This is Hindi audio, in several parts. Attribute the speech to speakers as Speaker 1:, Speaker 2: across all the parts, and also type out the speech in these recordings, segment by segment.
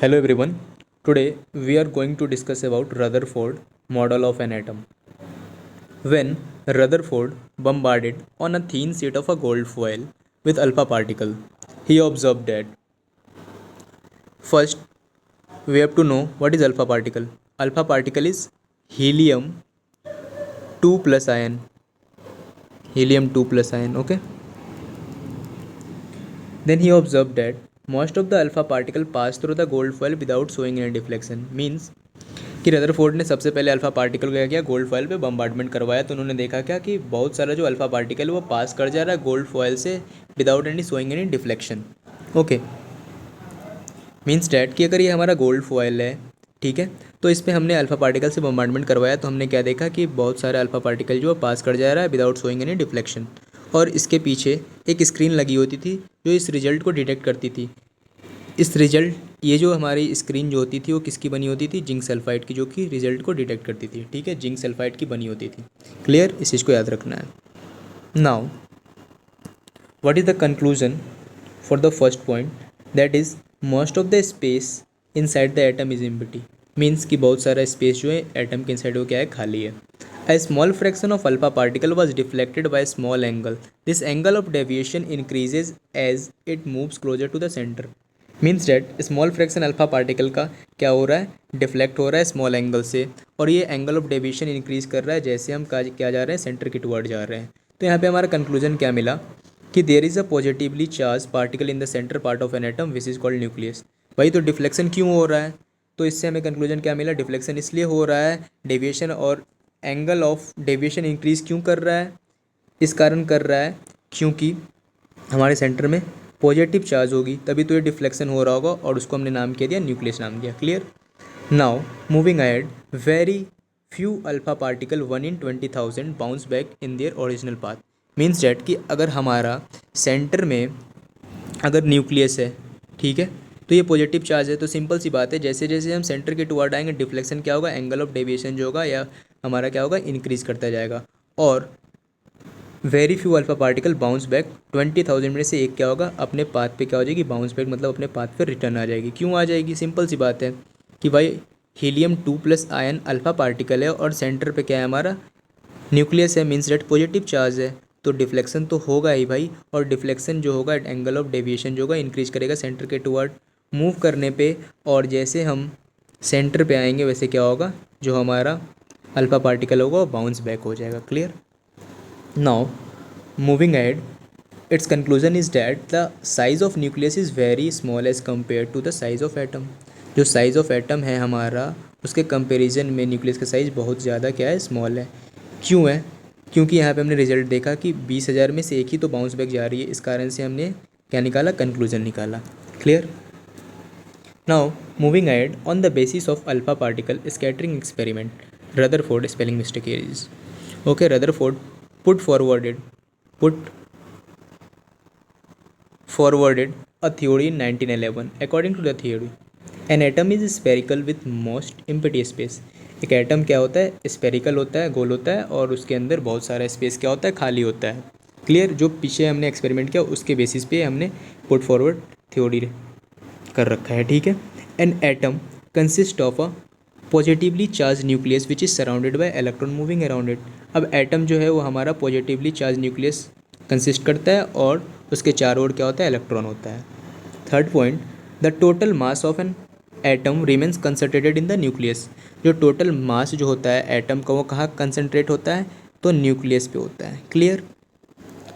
Speaker 1: Hello everyone. Today we are going to discuss about Rutherford model of an atom. When Rutherford bombarded on a thin sheet of a gold foil with alpha particle, he observed that first we have to know what is alpha particle. Alpha particle is helium 2 plus ion. Helium 2 plus ion, okay? Then he observed that most of the alpha particle pass through the gold foil without showing any deflection. Means कि रदरफोर्ड ने सबसे पहले अल्फा पार्टिकल को क्या किया, गोल्ड फॉयल पे बम्बार्डमेंट करवाया, तो उन्होंने देखा क्या कि बहुत सारा जो अल्फा पार्टिकल है वो पास कर जा रहा है गोल्ड फॉयल से without any showing any deflection. Okay, means that कि अगर ये हमारा गोल्ड फॉयल है, ठीक है, तो इस पर हमने अल्फा पार्टिकल से बम्बार्डमेंट करवाया तो हमने क्या देखा कि बहुत सारे अल्फा पार्टिकल जो पास कर जा रहा है विदाउट शोइंग एनी डिफ्लेक्शन. और इसके पीछे एक स्क्रीन लगी होती थी जो इस रिजल्ट को डिटेक्ट करती थी. इस रिजल्ट ये जो हमारी स्क्रीन जो होती थी वो किसकी बनी होती थी, जिंक सल्फाइड की, जो कि रिजल्ट को डिटेक्ट करती थी. ठीक है, जिंक सल्फाइड की बनी होती थी. क्लियर, इस चीज़ को याद रखना है. Now what is the conclusion for the first point, that is most of the space inside the atom is empty. Means कि बहुत सारा स्पेस जो है एटम के इनसाइड वो क्या है, खाली है. A small fraction of alpha particle was deflected by a small angle. This angle of deviation increases as it moves closer to the center. Means that small fraction alpha particle का क्या हो रहा है, डिफ्लेक्ट हो रहा है स्मॉल एंगल से, और ये एंगल ऑफ डेविएशन इंक्रीज कर रहा है जैसे हम क्या जा रहे हैं, सेंटर की टुवर्ड जा रहे हैं. तो यहाँ पे हमारा कंक्लूजन क्या मिला कि there is a positively charge particle in the centre part of an atom which is called nucleus. भाई तो डिफ्लेक्शन क्यों हो रहा है, तो इससे हमें कंक्लूजन क्या मिला, डिफ्लेक्शन इसलिए हो रहा है, डेविएशन और एंगल ऑफ डेविएशन इंक्रीज क्यों कर रहा है, इस कारण कर रहा है क्योंकि हमारे सेंटर में पॉजिटिव चार्ज होगी, तभी तो ये डिफ्लेक्शन हो रहा होगा, और उसको हमने नाम क्या दिया, न्यूक्लियस नाम दिया. Clear. Now moving ahead, very few alpha particle 1 in 20,000 bounce back in their original path. Means that कि अगर हमारा सेंटर में अगर न्यूक्लियस है, ठीक है, तो ये पॉजिटिव चार्ज है, तो सिंपल सी बात है, जैसे जैसे हम सेंटर के टुवर्ड आएंगे डिफ्लेक्शन क्या होगा, एंगल ऑफ डेविएशन जो होगा या हमारा क्या होगा, इंक्रीज करता जाएगा. और very few alpha particle bounce back, 20,000 में से एक क्या होगा, अपने पाथ पे क्या हो जाएगी, बाउंस बैक, मतलब अपने पाथ पे रिटर्न आ जाएगी. क्यों आ जाएगी, सिंपल सी बात है कि भाई helium 2 plus ion alpha particle है और सेंटर पे क्या है हमारा, न्यूक्लियस है. मीन्स डेट पॉजिटिव चार्ज है, तो डिफ्लेक्शन तो होगा ही भाई, और डिफ्लेक्शन जो होगा एंगल ऑफ डेविएशन जो होगा इंक्रीज करेगा सेंटर के टुवर्ड मूव करने पे, और जैसे हम सेंटर पे आएंगे वैसे क्या होगा, जो हमारा अल्फा पार्टिकल होगा वो बाउंस बैक हो जाएगा. Clear. Now, moving ahead, its conclusion is that the size of nucleus is very small as compared to the size of atom. जो साइज़ ऑफ एटम है हमारा, उसके कंपैरिजन में न्यूक्लियस का साइज़ बहुत ज़्यादा क्या है, स्मॉल है. क्यों है, क्योंकि यहाँ पे हमने रिजल्ट देखा कि 20,000 में से एक ही तो बाउंस बैक जा रही है, इस कारण से हमने क्या निकाला, कंक्लूजन निकाला. Clear. Now moving ahead, on the basis of alpha particle scattering experiment, Rutherford, spelling mistake here is, okay, Rutherford put forwarded a theory in 1911. According to the theory, an atom is spherical with most empty space. एक एटम क्या होता है, स्पेरिकल होता है, गोल होता है, और उसके अंदर बहुत सारा स्पेस क्या होता है, खाली होता है. क्लियर. जो पीछे हमने एक्सपेरिमेंट किया उसके बेसिस पे हमने पुट फॉरवर्ड थ्योरी कर रखा है. ठीक है. An atom consist of a positively charge nucleus which is surrounded by electron moving around it. अब एटम जो है वो हमारा पॉजिटिवली चार्ज न्यूक्लियस कंसिस्ट करता है और उसके चारों ओर क्या होता है, इलेक्ट्रॉन होता है. Third point, the total mass of an atom remains concentrated in the nucleus. जो टोटल मास जो होता है एटम का वो कहाँ कंसंट्रेट होता है, तो न्यूक्लियस पे होता है. Clear.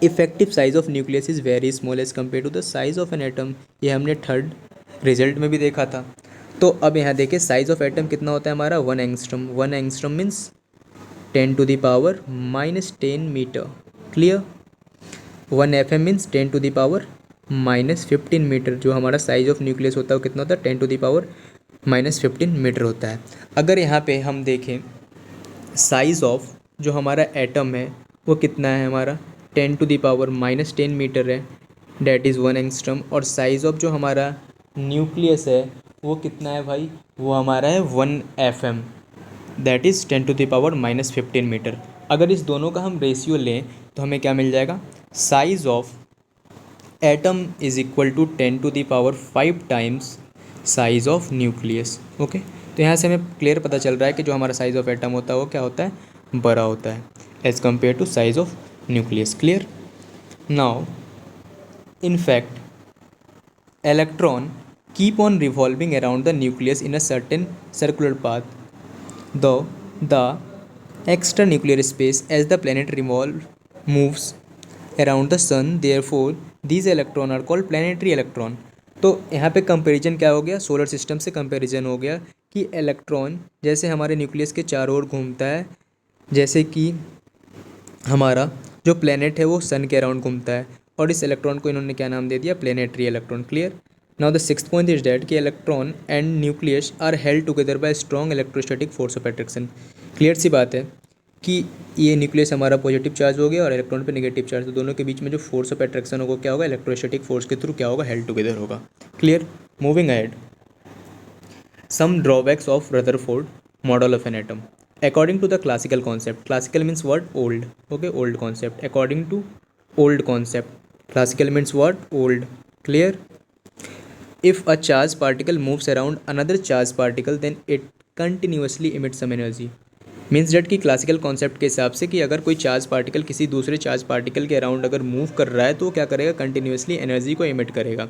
Speaker 1: Effective size of nucleus is very small as compare to the size of an atom. ये हमने थर्ड रिजल्ट में भी देखा था. तो अब यहाँ देखें साइज ऑफ एटम कितना होता है हमारा, 1 angstrom. 1 angstrom means 10⁻⁻10 metre. Clear. 1 FM means 10⁻⁻15 metre. जो हमारा साइज ऑफ न्यूक्लियस होता है वो कितना होता है, 10⁻⁻15 मीटर होता है. अगर यहाँ पे हम देखें साइज़ ऑफ जो हमारा एटम है वो कितना है हमारा, 10⁻⁻10 मीटर है, डैट इज़ 1 एंगस्ट्रॉम. और साइज़ ऑफ जो हमारा न्यूक्लियस है वो कितना है भाई, वो हमारा है 1 FM, दैट इज़ 10⁻⁻15 मीटर. अगर इस दोनों का हम रेशियो लें तो हमें क्या मिल जाएगा, size of atom is equal to 10⁵ times size of nucleus. Okay, तो यहाँ से हमें क्लियर पता चल रहा है कि जो हमारा साइज ऑफ एटम होता है वो क्या होता है, बड़ा होता है as compare to size of nucleus. Clear. Now in fact electron keep on revolving around the nucleus in a certain circular path, though the extranuclear space as the planet moves around the sun, therefore these electron are called planetary electron। तो यहाँ पे कंपैरिजन क्या हो गया, सोलर सिस्टम से कंपैरिजन हो गया कि इलेक्ट्रॉन जैसे हमारे न्यूक्लियस के चारों ओर घूमता है, जैसे कि हमारा जो प्लेनेट है वो सन के अराउंड घूमता है, और इस इलेक्ट्रॉन को इन्होंने क्या नाम दे दिया, planetary electron. Clear. Now the sixth point is that कि electron and nucleus are held together by strong electrostatic force of attraction. Clear सी बात है कि ये न्यूक्लियस हमारा पॉजिटिव चार्ज हो गया और इलेक्ट्रॉन पे नेगेटिव चार्ज, तो दोनों के बीच में जो फोर्स ऑफ अट्रैक्शन होगा क्या होगा, इलेक्ट्रोस्टैटिक फोर्स के थ्रू क्या होगा, हेल्ड टुगेदर होगा। Clear. Moving ahead, some drawbacks of Rutherford model of an atom. According to the classical concept, classical means what, old. Okay, old concept. According to old concept, classical means what, old. Clear. If a charged particle moves around another charged particle, then it continuously emits some energy. Means that कि क्लासिकल कॉन्सेप्ट के हिसाब से कि अगर कोई चार्ज पार्टिकल किसी दूसरे चार्ज पार्टिकल के अराउंड अगर मूव कर रहा है तो क्या करेगा, कंटिन्यूसली एनर्जी को इमिट करेगा।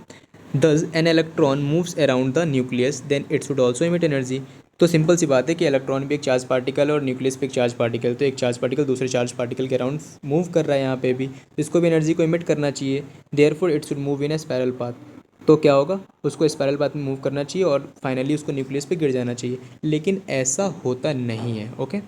Speaker 1: Thus an electron moves around the nucleus then it should also emit energy. तो सिंपल सी बात है कि इलेक्ट्रॉन भी एक चार्ज पार्टिकल और न्यूक्लियस भी एक चार्ज पार्टिकल, तो एक चार्ज पार्टिकल दूसरे चार्ज पार्टिकल के अराउंड मूव कर रहा है यहाँ पे भी, तो इसको भी एनर्जी को इमिट करना चाहिए। Therefore it should move in A spiral path. तो क्या होगा, उसको स्पायरल पाथ में मूव करना चाहिए और फाइनली उसको न्यूक्लियस पे गिर जाना चाहिए, लेकिन ऐसा होता नहीं है। Okay.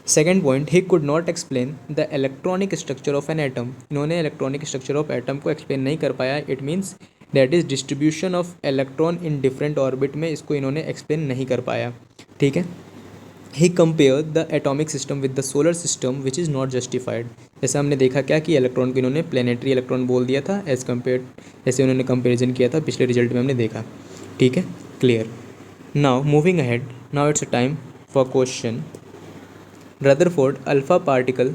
Speaker 1: Second point, he could not explain the electronic structure of an atom. इन्होंने इलेक्ट्रॉनिक स्ट्रक्चर ऑफ एटम को एक्सप्लेन नहीं कर पाया। It means that is distribution of electron in different orbit में, इसको इन्होंने एक्सप्लेन नहीं कर पाया। ठीक है। He compare the atomic system with the solar system which is not justified. जैसे हमने देखा क्या कि इलेक्ट्रॉन को इन्होंने प्लेनेटरी इलेक्ट्रॉन बोल दिया था एज कम्पेयर, जैसे उन्होंने कंपेरिजन किया था पिछले रिजल्ट में हमने देखा। ठीक है, clear. Now moving ahead, now it's a time for question. Rutherford alpha particle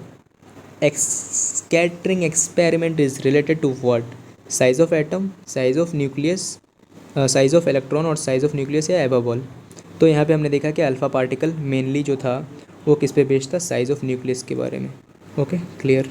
Speaker 1: scattering experiment is related to what? Size of atom, size of nucleus, size of electron और size of nucleus या above all। तो यहाँ पे हमने देखा कि अल्फ़ा पार्टिकल मेनली जो था वो किस पे बेस्ड था, साइज ऑफ न्यूक्लियस के बारे में। Okay, clear.